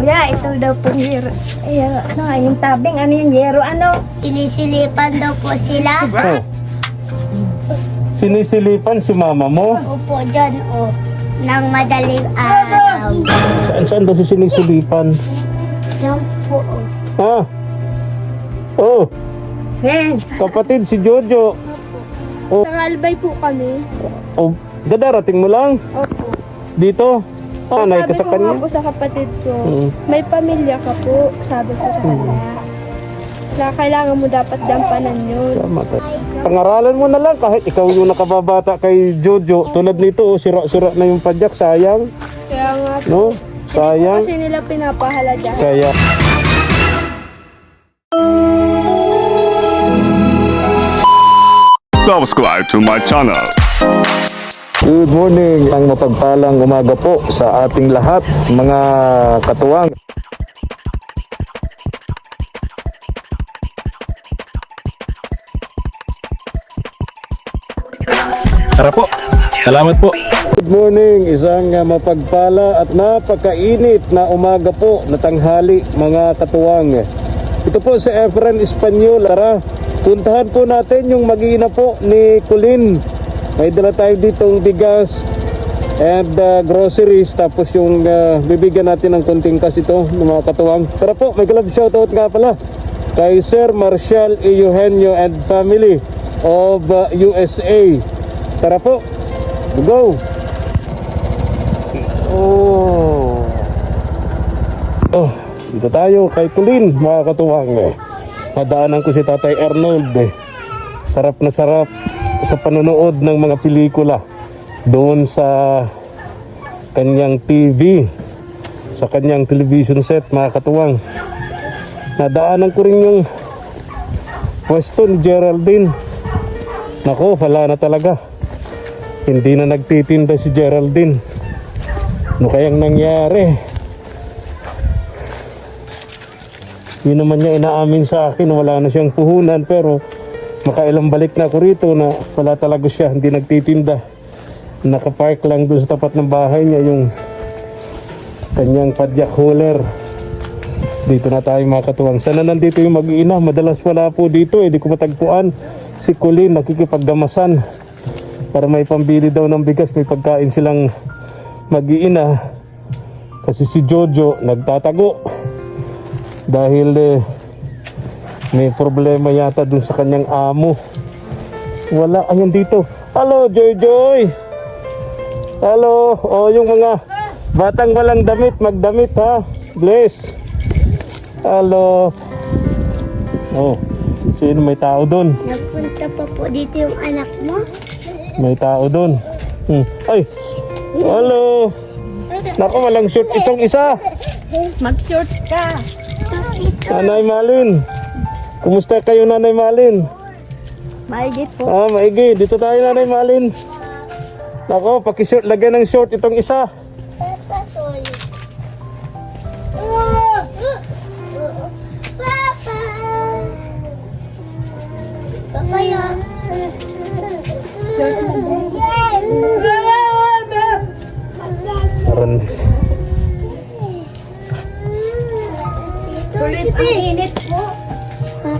Kuya, ito daw po yero. Ay, ano, yung tabing, ano yung yero, ano? Sinisilipan daw po sila. Oh. Sinisilipan si mama mo? Upo dyan, o. Nang madaling araw. Saan daw si sinisilipan? Dyan po, o. Ha? Oh, Yes. kapatid si Jojo. Nangalbay po kami. Oh, dadarating mo lang? Opo. Dito? Anay ka Sabi sa ko kanya? nga po sa kapatid ko, Mm. may pamilya ka po. Sabi ko sa kanya. Na kailangan mo dapat gampanan yun. Tama ka. Pangaralan mo na lang kahit ikaw yung nakababata kay Jojo. Tulad nito, oh, sira-sira na yung padyak. Sayang. Kaya nga po, No? Sayang. kasi nila pinapahalaga. Kaya... Subscribe to my channel. Good morning, ang mapagpalang umaga po sa ating lahat, mga katuwang. Tara po. Salamat po. Good morning, isang mapagpala at napakainit na umaga po na tanghali, mga katuwang. Ito po si Efren Espanyol. Tara, puntahan po natin yung mag-iina po ni Colin. May dala tayo ditong bigas and groceries, tapos yung bibigyan natin ng konting cash ito ng mga katuwang. Tara po, may club shoutout nga pala kay Sir Marshall Eugenio and family of USA. Tara po, go! Oh, dito tayo kay Colin, mga katuwang. Nadaanan ko si Tatay Arnold. Sarap na sarap sa panonood ng mga pelikula doon sa kanyang TV, sa kanyang television set, mga katuwang. Nadaanan ko rin yung pwesto ni Geraldine. Nako, wala na talaga. Hindi na nagtitinda si Geraldine. Ano kayang nangyari? Yun naman niya inaamin sa akin, wala na siyang puhunan, pero makailang balik na ako rito na wala talaga siya, hindi nagtitinda. Nakapark lang doon sa tapat ng bahay niya yung kanyang padyak hauler. Dito na tayo, mga katuwang. Sana nandito yung mag-iina, madalas wala po dito, di ko matagpuan. Si Colin nakikipagdamasan para may pambili daw ng bigas, may pagkain silang mag-iina. Kasi si Jojo nagtatago dahil may problema yata dun sa kanyang amo. Wala, ayun dito. Hello, Joy Joy. Hello. O, yung mga batang walang damit, magdamit ha. Bless. Hello. Oh, sino may tao dun? Nagpunta pa po dito yung anak mo. May tao dun. Ay. Hello. Naku, walang short itong isa. Mag-short ka. Nanay Malin. Kumusta kayo, Nanay Malin? Maigit po. Maigi. Dito tayo, Nanay Malin. Nako, paki-short, lagyan ng short itong isa. Kaya. Arandis. Kulit, ang init po.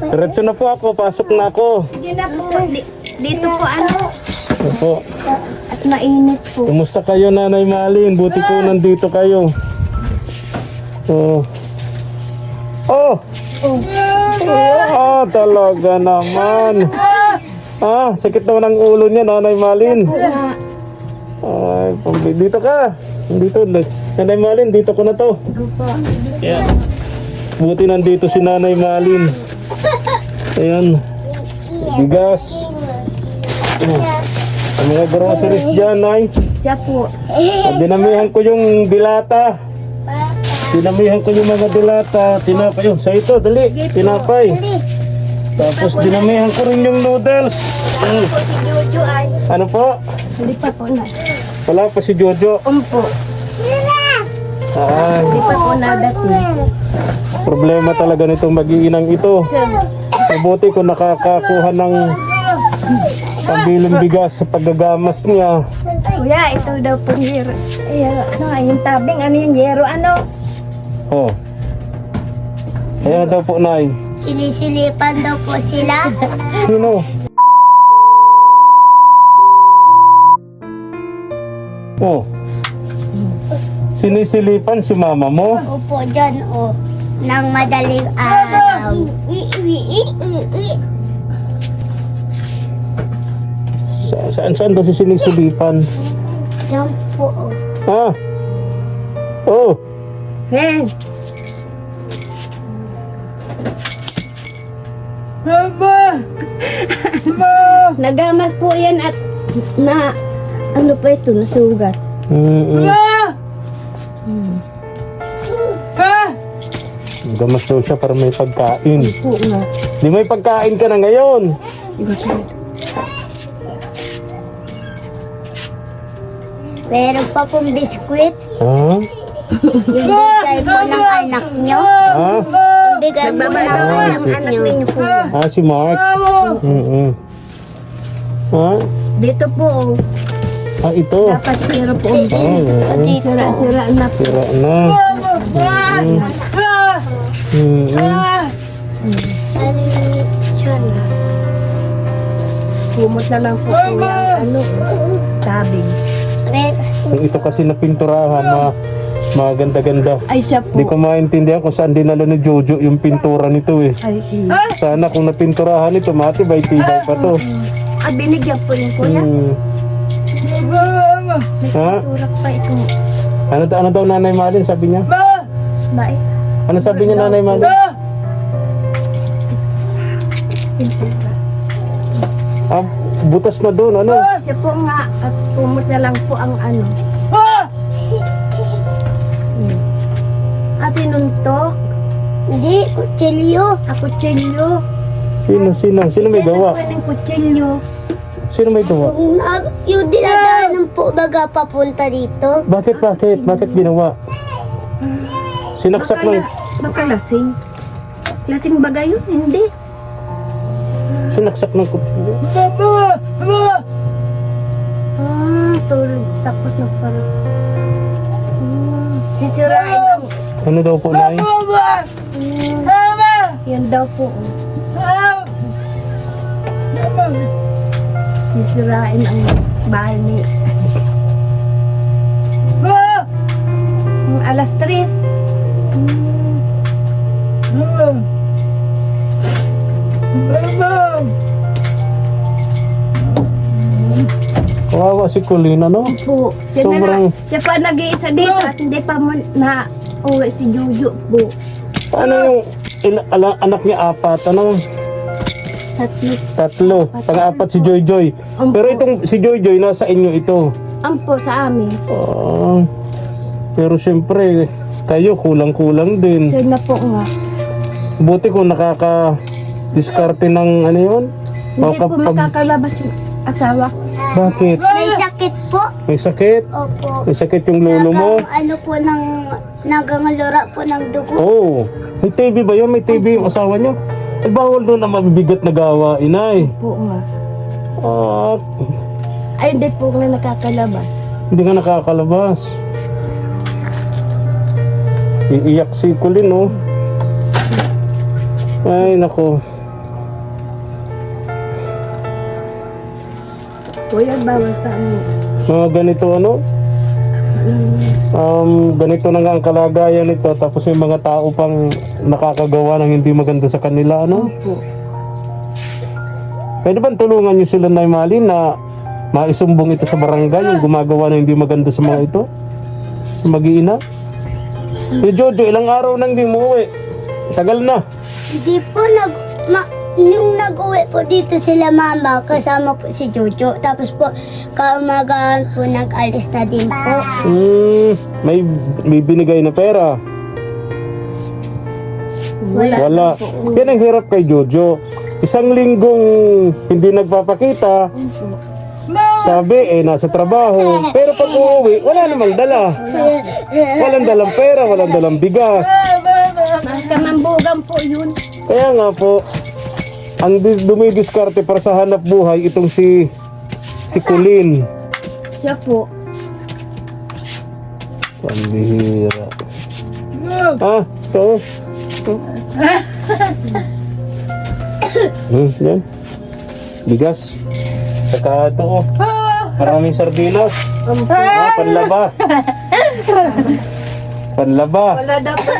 Diretso na po ako, pasok na ako. Sige na po. Dito po, ano? Opo. At mainit po. Kumusta kayo, Nanay Malin? Buti po nandito kayo. Oh. Oh! Talaga naman. Sakit daw ng ulo niya, Nanay Malin. Ay, dito ka. Dito, Nanay Malin, dito ko na to. Yeah. Buti nandito si Nanay Malin. Ayan. Bigas. Ang mga groceries dyan, Nay. Siya po. Dinamihan ko yung dilata. Dinamihan ko yung mga dilata. Tinapay. Sa ito, dali. Tinapay. Tapos dinamihan ko rin yung noodles. Jojo ay. Ano po? Hindi pa po na. Wala pa si Jojo. Umpo. Ay, Hindi pa po nadating. problema talaga nitong mag-iinang ito. Mabuti kung nakakakuha ng pambiling bigas sa paggagamas niya. Kuya, ito daw po yero. Ay, ano, yung tabing, ano yung yero, ano? Oh. Ayan na daw po, Nay. Sinisilipan daw po sila. Sino? Oh. Sinisilipan si mama mo? Upo dyan, o. Nang madaling araw. Saan daw si sinisilipan? Dyan po, o. Ha? Oh. Hen! Nagamas po yan at na ano pa ito, nasugat. Gamas daw siya para may pagkain. Po nga. Di may pagkain ka na ngayon. Meron pa pong biskwit. Ha? Yung bigay po ng anak nyo. Ha? Yung bigay po ng anak Anak nyo. ninyo po. Ah, si Mark. Ha? Dito po, Ah, ito. dapat sira po. Oh, Sira-sira na po. sira na. Sana. Kumot na lang po yung ano, tabing. Kung ito kasi napinturahan, maganda-ganda. Ay siya po. Hindi ko maintindihan kung saan dinala ni Jojo yung pintura nito eh. Ay, Sana kung napinturahan ito, matibay-tibay pa to. binigyan po yung kuya. Ha? Turak pa ito. Ano daw Nanay Malin sabi niya? Bae. Ano sabi niya Nanay Malin? Ah, butas na doon, ano? Siya po nga, at kumot na lang po ang ano. At sinuntok, Hindi, kutsilyo. ako kutsilyo. Sino may gawa? Siya ng kutsilyo. Sino may gawa? Yung dinadaanan po baga papunta dito. Bakit ginawa? Sinaksak ng... Baka lasing. Lasing ba gayon? Hindi. Sinaksak ng kutsilyo. Tulog. Tapos nagparang. Sisirain ang... Ano daw po, Nay? Yan daw po. Sisirain ang bahay ni... Alas 3. Kawawa si Colleen, ano? Po. Sobrang- Siya pa nag-iisa dito at hindi pa na uwi si Jojo po. Paano yung anak niya apat, ano? Tatlo. Pang-apat si Joy Joy. Pero itong si Joy Joy, nasa inyo ito. Ang po sa amin. Ah, pero siyempre, kayo kulang-kulang din. Siya na po nga. Buti kung nakaka-diskarte ng ano yun? Hindi po makakalabas yung asawa. Bakit? May sakit po. May sakit? Opo. May sakit yung lolo mo? Ano po ng nagangalura po ng dugo. Oo. May TV ba yun? May TV yung asawa niyo? Eh, bawal doon na mabibigat na gawain, ay. Po nga. Ah, Ay, hindi po nga nakakalabas. hindi nga nakakalabas. Iiyak si Colleen, oh. Ay, nako. Kuya, bawal sa amin. Mga ganito, ano? Ganito na nga ang kalagayan nito. Tapos may mga tao pang nakakagawa ng hindi maganda sa kanila, ano? Po. Pwede ba tulungan niyo sila, Nay Malin, na maisumbong ito sa barangay, yung gumagawa ng hindi maganda sa mga ito? Sa mag-iina? Si Jojo, ilang araw nang di mo uwi. Tagal na. Hindi po yung nag-uwi po dito sila mama, kasama po si Jojo. Tapos po, kaumagahan po nag-alis na din po. May binigay na pera. Wala. Yan ang hirap kay Jojo. Isang linggong hindi nagpapakita. Sabi, nasa trabaho. Pero pag uuwi, wala namang dala. Walang dalang pera, walang dalang bigas. Nasa mambugan po yun. Kaya nga po, ang dumidiskarte para sa hanap buhay, itong si Colleen. Siya po. Pambihira. Ito. Yan. Bigas. Saka ito oh. Maraming sardinas. Panlaba. Panlaba. Wala daw po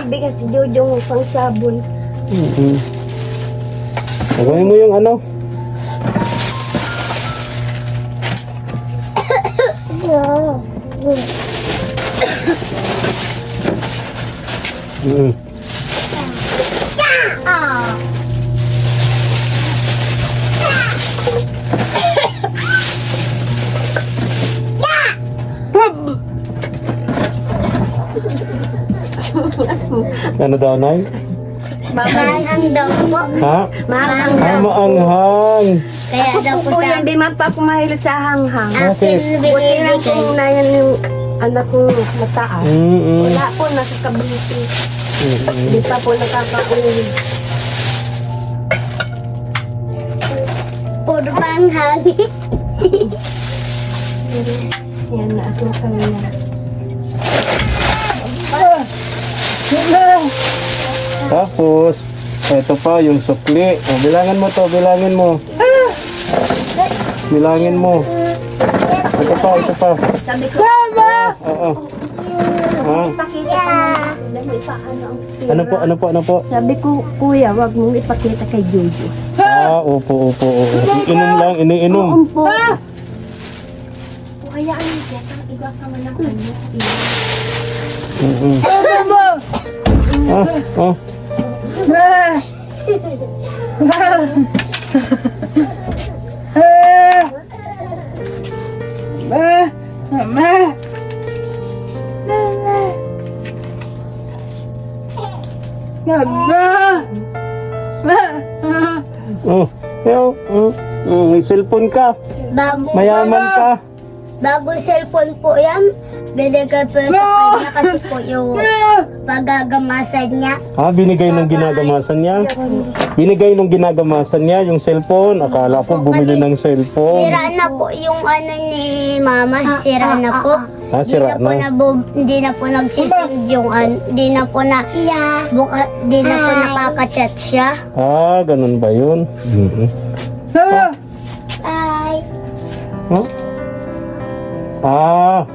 bibigyan si Jojo ng pang sabon. Gawin mo yung ano. Ano daw, Nay? Maanghang daw po. Ha? Maanghang Ah, maanghang. Kaya daw po po sa yan, di man pa ako mahilig sa hanghang. akin Buti lang binibigay. kung na yan yung anak kong mataas. Wala po, nasa kabiti. Hindi pa po nakakauwi. Puro maanghang. Yan, naasukal niya. Tapos, ito pa yung sukli. Oh, bilangin mo to, bilangin mo. Bilangin mo. Ito pa, ito pa. Sabi ko, Oo. Ha? ipakita ko na paano ang pera. Ano po? Sabi ko, kuya, wag mong ipakita kay Jojo. Opo. Inom lang, iniinom. Umpo. Kaya ano siya, ang iba ka man ang ano. Oh. May cellphone ka. Mayaman ka. Bago cellphone po yan, binigay po sa kanya kasi po yung pagagamasan niya. Binigay ng ginagamasan niya. Binigay ng ginagamasan niya yung cellphone. Akala ko bumili ng cellphone. Sira na po yung ano ni mama, sira na po. Sira na. Hindi na po nagsisend yung hindi na po hindi na po nakaka-chat siya. Ganun ba yun? Bye.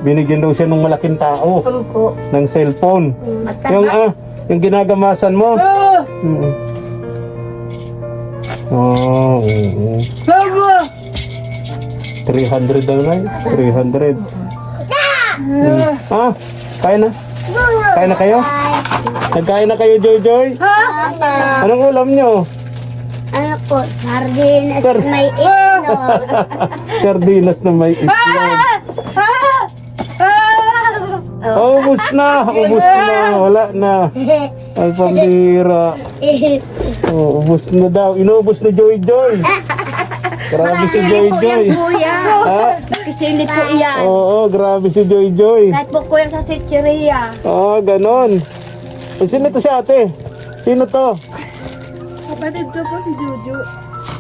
Binigyan daw siya ng malaking tao Umpo. ng cellphone. Yung yung ginagamasan mo. Oo. 300 daw na. 300. Kain na? Kain na kayo? Nagkain na kayo, Joy? Anong ulam nyo? Ano po, sardinas Sar- may itlog. Sardinas na may itlog. Ubus na. Wala na. Ay, pambira. Ubus na daw. Inubos na Joy. Grabe si Joy. Kuya, kisilip po iyan. Oo, grabe si Joy. Kahit po kuya sa sitcheria. Ganon. Sino to si ate? Sino to? Kapatid ko po si Jojo.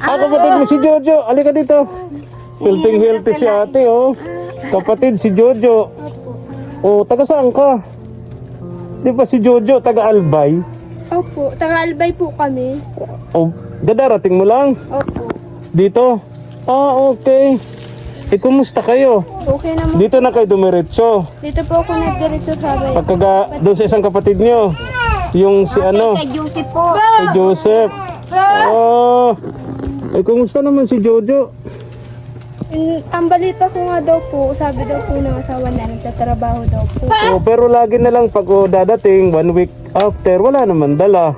Kapatid mo si Jojo. Alika dito. Healthy si ate, oh. Kapatid si Jojo. Taga saan ka? Di ba si Jojo, taga Albay? Opo, taga-albay po kami. Dadarating mo lang? Opo. Dito? Okay. Kumusta kayo? Okay naman. Dito na kayo dumiretso. Dito po ako nagdiretso sa bay. Doon sa isang kapatid nyo. Yung si ano? Kay Juicy po. Kay Joseph. Kumusta naman si Jojo? Ang balita ko nga daw po, sabi daw po ng asawa na nagtatrabaho daw po. Pero lagi na lang pag dadating, 1 week after, wala naman dala.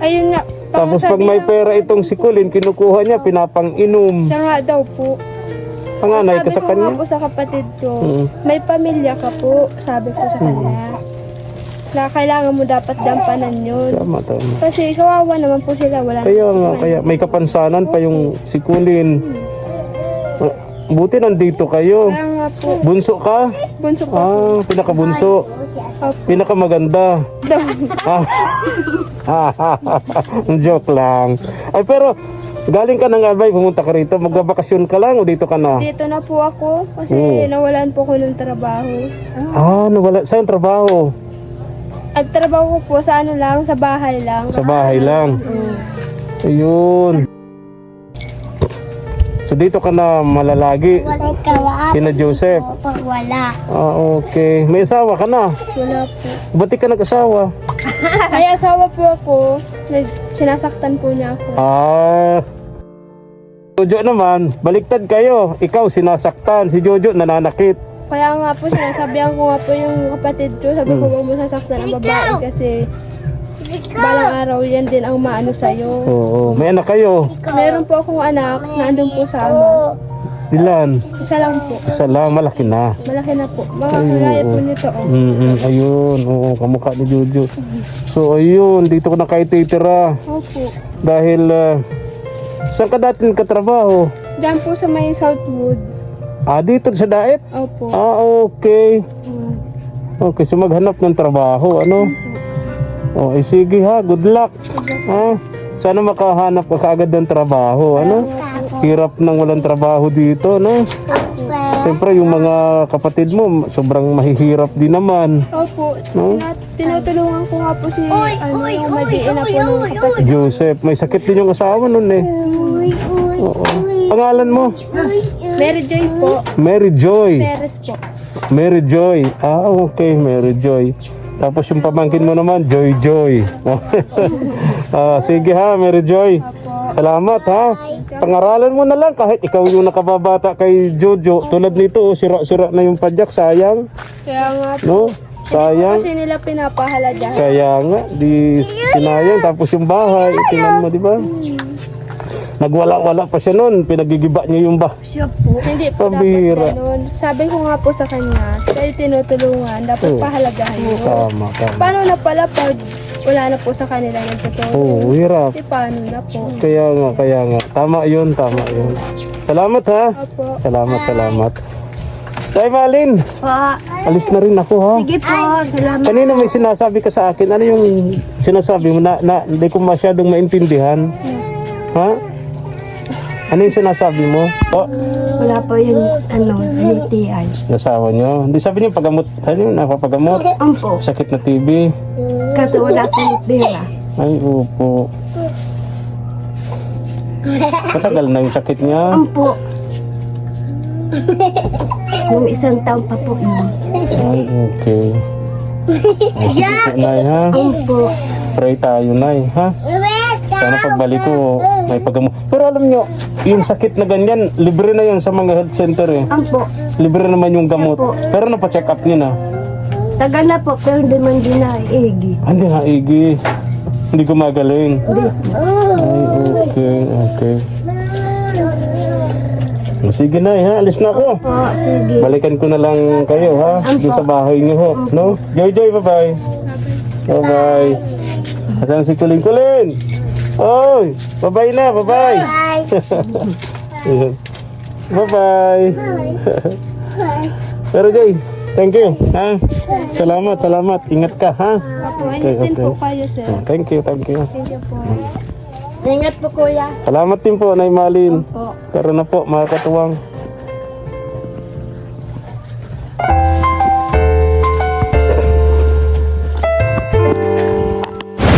Ayun nga. Tapos pag may pera itong si Colin, kinukuha niya, pinapang-inom. Siya nga daw po. Panganay ka Sabi sa ko kanya? nga po sa kapatid ko, may pamilya ka po, sabi ko sa kanya. Na kailangan mo dapat dampanan yun. Tama. Kasi kawawa naman po sila, wala Kaya may kapansanan pa yung si Colin. Buti nandito kayo. Kaya nga po, Bunso ka? bunso po. Pinakabunso. Pinakamaganda. Joke lang. Ay, pero galing ka ng Albay, pumunta ka rito. Magbabakasyon ka lang o dito ka na? Dito na po ako kasi nawalan po ko ng trabaho. Nawala. Saan trabaho? At trabaho ko po sa ano lang, sa bahay lang. Sa bahay lang. Ayun. So dito ka na malalagi. Ikaw, Kina Joseph. wala. Ah, okay. May asawa ka na. Wala po. Ba't di ka nag-asawa? Ay, asawa po ako. Sinasaktan po niya ako. Ah. Jojo naman, baliktad kayo. Ikaw sinasaktan, si Jojo nananakit. Kaya nga po, sinasabihan ko nga po yung kapatid ko. Sabi ko, huwag mo sasaktan ang babae kasi balang araw yan din ang maano sa'yo. Oo, may anak kayo. Meron po akong anak na andun po sa ama. Ilan? Isa lang po. Isa lang, malaki na. Malaki na po. Mga kagaya po nito. Oh. Ayun, oo, kamukha ni Jojo. So ayun, dito ko na kayo titira. Opo. Dahil, saan ka dati nagkatrabaho? Diyan po sa may Southwood. Ah, dito sa Daet? Opo. Ah, okay. Okay, so maghanap ng trabaho, ano? Oh, sige ha, good luck. Ha? Sana makahanap ka kaagad ng trabaho, ano? Hirap nang walang trabaho dito, no? Siyempre, yung mga kapatid mo, sobrang mahihirap din naman. Opo. No? Tinutulungan ko nga po si yung madiin na po ng kapatid. Joseph, may sakit din yung asawa nun eh. Oo. Pangalan mo? Mary Joy po. Mary Joy. Perez po. Mary Joy. Ah, okay, Mary Joy. Tapos yung pamangkin mo naman, Joy Joy. Sige ha, Mary Joy. Salamat ha. Pangaralan mo na lang kahit ikaw yung nakababata kay Jojo. Tulad nito, sira-sira na yung padyak, sayang. Kaya nga po. No? Sayang. Kasi nila pinapahala dyan. Kaya nga, di sinayang. Tapos yung bahay, tingnan mo, di ba? Nagwala-wala pa siya noon, pinagigiba niya yung Siya po. Hindi po Pambihira. dapat ganun. Sabi ko nga po sa kanya, kayo tinutulungan, dapat pahalagahan mo. Tama, tama. Paano na pala pag wala na po sa kanila nagtutulong? Oo, hirap. Kasi paano na po? Kaya nga. Tama yun, tama yun. Salamat ha. Opo. Salamat. Tay Malin, Po. alis na rin ako ha. Sige po. Salamat. Kanina may sinasabi ka sa akin. Ano yung sinasabi mo na hindi ko masyadong maintindihan? Ha? Ano yung sinasabi mo? Oh, Wala po yung UTI. nasawa nyo. Hindi sabi niyo pagamot. Ano yun? Napapagamot? Ampo. Sakit na TB? Kasi wala pong pera. Ay, opo. Matagal na yung sakit niya. Ampo. Yung isang taon pa po yun. Ay, okay. Ay, sige po, Nay, ha? Ampo. Pray tayo, Nay, ha? Sana pagbalik ko, may paggamot. Pero alam nyo, yung sakit na ganyan, libre na yan sa mga health center eh. Ampo. Libre naman yung gamot. Pero napacheck up nyo na. Tagal na po, pero hindi man din naigi. Hindi nga, Igi. Hindi ko magaling. Ay, okay. Sige na, ha? Alis na ako. Po, sige. Balikan ko na lang kayo, ha? Doon sa bahay niyo, ho. No? Joy, bye-bye. Bye-bye. Asan si Kulin? Oy! Bye-bye na, bye-bye. Bye-bye. Pero Joy, thank you, ha? Salamat. Ingat ka, ha? Opo, ingat din po kayo, sir. Thank you. Thank you po. Ingat po, kuya. Salamat din po, Nay Malin. Po. Tara na po, mga katuwang.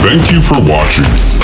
Thank you for watching.